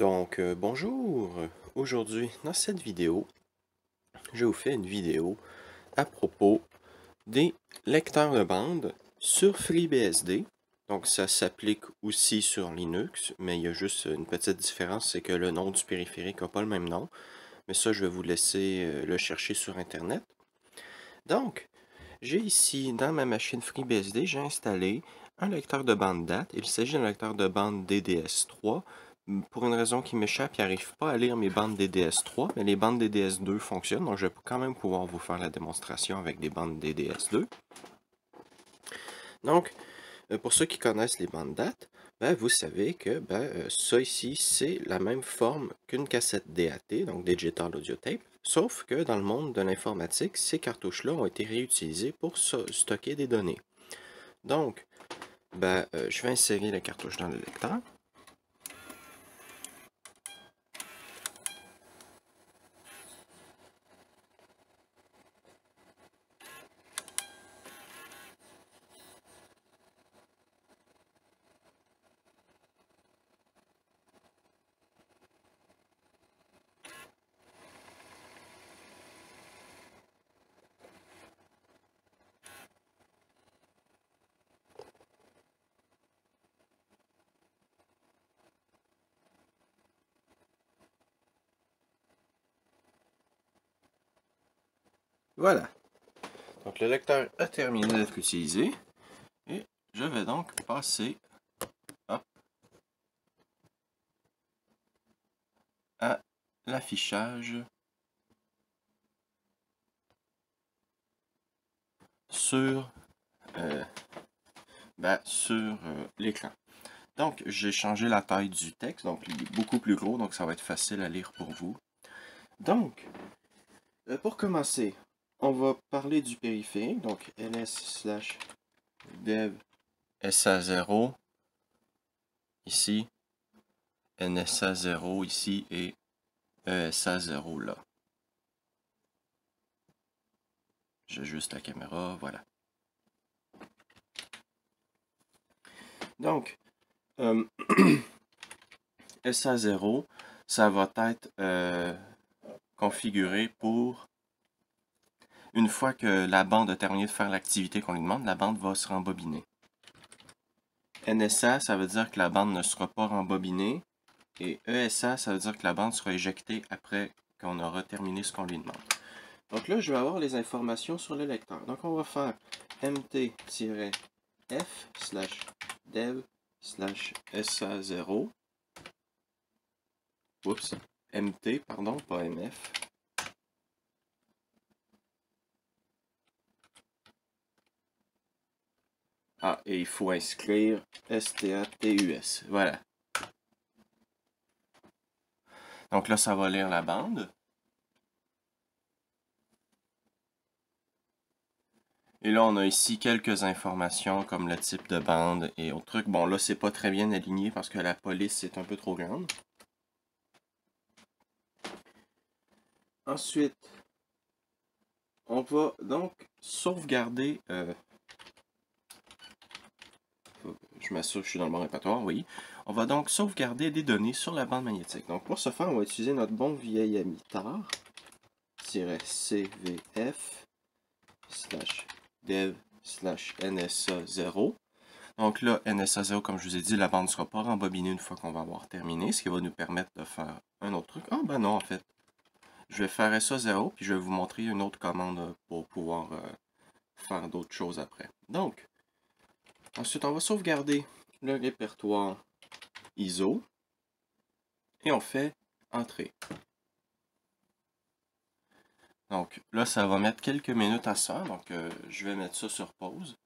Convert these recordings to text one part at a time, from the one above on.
Bonjour! Aujourd'hui, dans cette vidéo, je vous fais une vidéo à propos des lecteurs de bande sur FreeBSD. Donc, ça s'applique aussi sur Linux, mais il y a juste une petite différence, c'est que le nom du périphérique n'a pas le même nom. Mais ça, je vais vous laisser le chercher sur Internet. Donc, j'ai ici, dans ma machine FreeBSD, j'ai installé un lecteur de bande date. Il s'agit d'un lecteur de bande DDS3. Pour une raison qui m'échappe, il n'arrive pas à lire mes bandes DDS3, mais les bandes DDS2 fonctionnent, donc je vais quand même pouvoir vous faire la démonstration avec des bandes DDS2. Donc, pour ceux qui connaissent les bandes date, vous savez que ça ici, c'est la même forme qu'une cassette DAT, donc Digital Audio Tape, sauf que dans le monde de l'informatique, ces cartouches-là ont été réutilisées pour stocker des données. Donc, je vais insérer la cartouche dans le lecteur. Voilà. Donc, le lecteur a terminé d'être utilisé. Et je vais donc passer à l'affichage sur, l'écran. Donc, j'ai changé la taille du texte, donc il est beaucoup plus gros, donc ça va être facile à lire pour vous. Donc, pour commencer, on va parler du périphérique, donc ls/dev SA0 ici, NSA0 ici et ESA0 là. J'ajuste la caméra, voilà. Donc, SA0, ça va être configuré pour, une fois que la bande a terminé de faire l'activité qu'on lui demande, la bande va se rembobiner. NSA, ça veut dire que la bande ne sera pas rembobinée. Et ESA, ça veut dire que la bande sera éjectée après qu'on aura terminé ce qu'on lui demande. Donc là, je vais avoir les informations sur le lecteur. Donc on va faire mt-f/dev/sa0. Oups, mt, pardon, pas mf. Ah, et il faut inscrire status. Voilà. Donc là, ça va lire la bande. Et là, on a ici quelques informations comme le type de bande et autres trucs. Bon, là, c'est pas très bien aligné parce que la police est un peu trop grande. Ensuite, on va donc sauvegarder. Je m'assure que je suis dans le bon répertoire, oui. On va donc sauvegarder des données sur la bande magnétique. Donc, pour ce faire, on va utiliser notre bon vieil ami tar-cvf/dev/nsa0. Donc là, NSA0, comme je vous ai dit, la bande ne sera pas rembobinée une fois qu'on va avoir terminé, ce qui va nous permettre de faire un autre truc. Ah ben non, en fait. Je vais faire SA0, puis je vais vous montrer une autre commande pour pouvoir faire d'autres choses après. Donc, ensuite, on va sauvegarder le répertoire ISO, et on fait Entrée. Donc là, ça va mettre quelques minutes à ça, donc je vais mettre ça sur pause.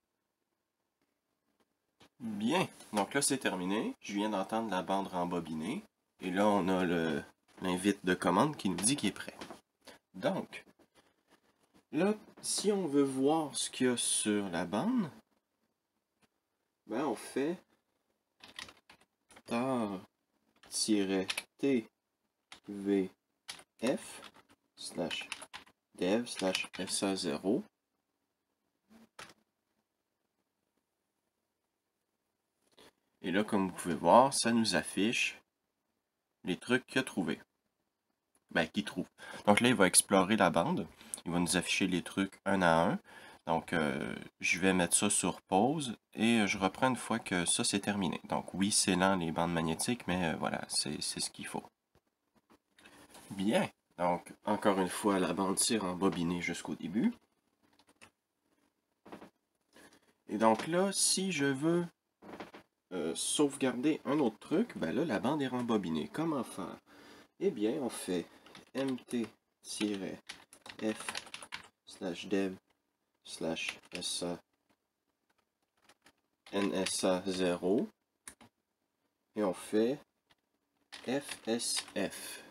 Bien, donc là c'est terminé. Je viens d'entendre la bande rembobinée. Et là, on a l'invite de commande qui nous dit qu'il est prêt. Donc, là, si on veut voir ce qu'il y a sur la bande, on fait tar-tvf/dev/sa0. Et là, comme vous pouvez voir, ça nous affiche les trucs qu'il a trouvés. Ben, qu'il trouve. Donc là, il va explorer la bande. Il va nous afficher les trucs un à un. Donc, je vais mettre ça sur pause et je reprends une fois que ça c'est terminé. Donc oui, c'est lent les bandes magnétiques, mais voilà, c'est ce qu'il faut. Bien. Donc, encore une fois, la bande tire embobinée jusqu'au début. Et donc là, si je veux sauvegarder un autre truc, ben là, la bande est rembobinée. Comment faire? Eh bien, on fait mt-f/dev/sa nsa0 et on fait fsf.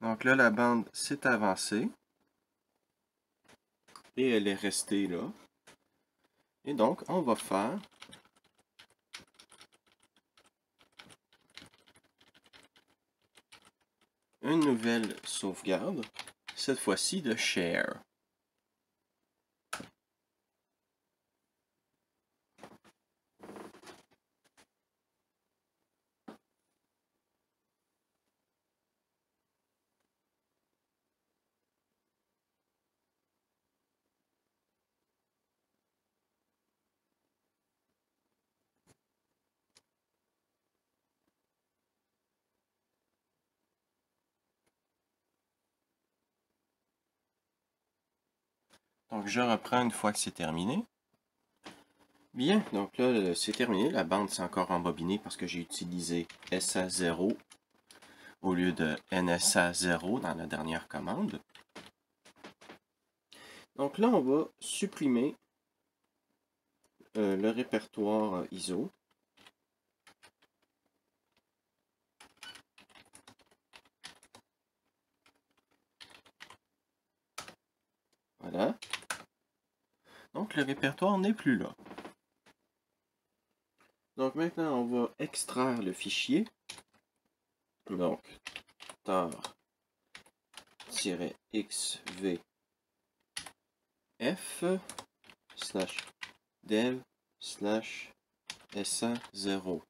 Donc là, la bande s'est avancée et elle est restée là. Et donc, on va faire une nouvelle sauvegarde, cette fois-ci de share. Donc je reprends une fois que c'est terminé. Bien, donc là c'est terminé, la bande s'est encore embobinée parce que j'ai utilisé SA0 au lieu de NSA0 dans la dernière commande. Donc là on va supprimer le répertoire ISO. Voilà. Donc le répertoire n'est plus là. Donc maintenant on va extraire le fichier. Donc tar-xv/dev/sa0.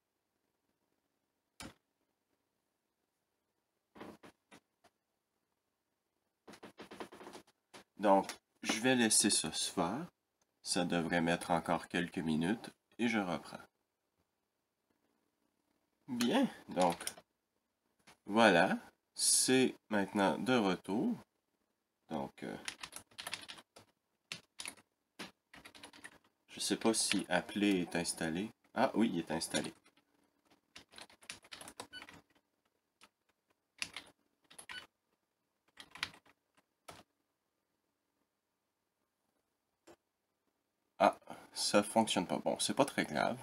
Donc, je vais laisser ça se faire. Ça devrait mettre encore quelques minutes et je reprends. Bien, donc, voilà. C'est maintenant de retour. Donc, je ne sais pas si Appler est installé. Ah oui, il est installé. Ah, ça fonctionne pas. Bon, c'est pas très grave.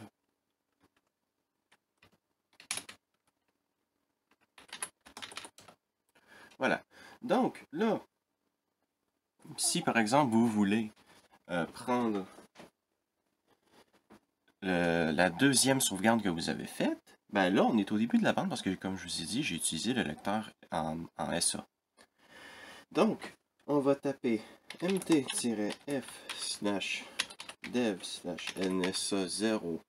Voilà. Donc, là, si par exemple vous voulez prendre la deuxième sauvegarde que vous avez faite, ben là, on est au début de la bande parce que, comme je vous ai dit, j'ai utilisé le lecteur en SA. Donc, on va taper mt-f/dev/nsa0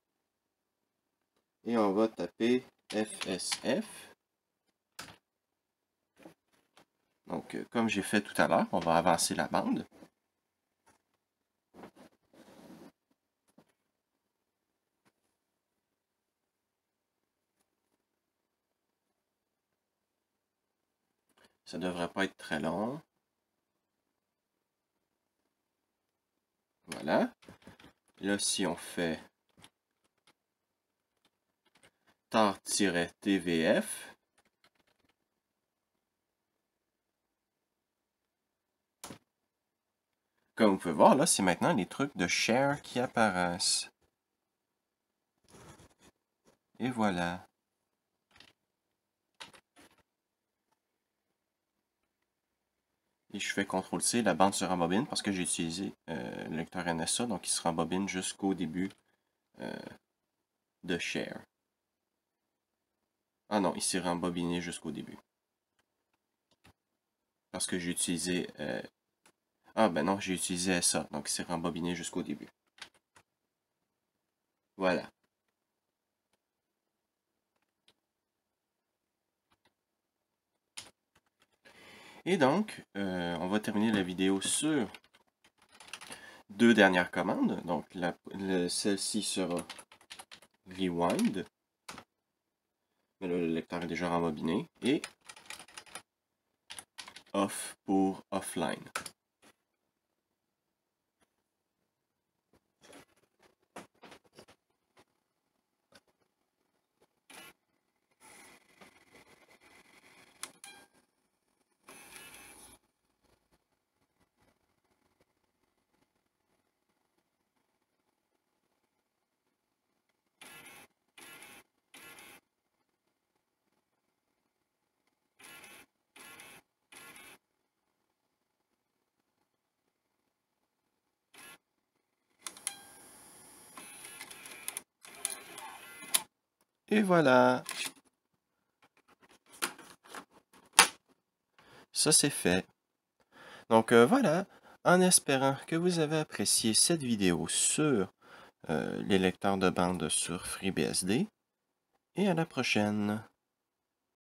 et on va taper fsf. Donc, comme j'ai fait tout à l'heure, on va avancer la bande. Ça ne devrait pas être très long. Voilà. Là, si on fait tar-tvf, comme vous pouvez voir, là, c'est maintenant les trucs de share qui apparaissent. Et voilà. Et je fais CTRL-C, la bande se rembobine parce que j'ai utilisé le lecteur NSA, donc il se rembobine jusqu'au début de share. Ah non, il s'est rembobiné jusqu'au début. Parce que j'ai utilisé... Ah ben non, j'ai utilisé ça, donc il s'est rembobiné jusqu'au début. Voilà. Et donc, on va terminer la vidéo sur deux dernières commandes. Donc, celle-ci sera rewind. Mais là, le lecteur est déjà rembobiné. Et off pour offline. Et voilà. Ça, c'est fait. Donc, voilà. En espérant que vous avez apprécié cette vidéo sur les lecteurs de bande sur FreeBSD. Et à la prochaine.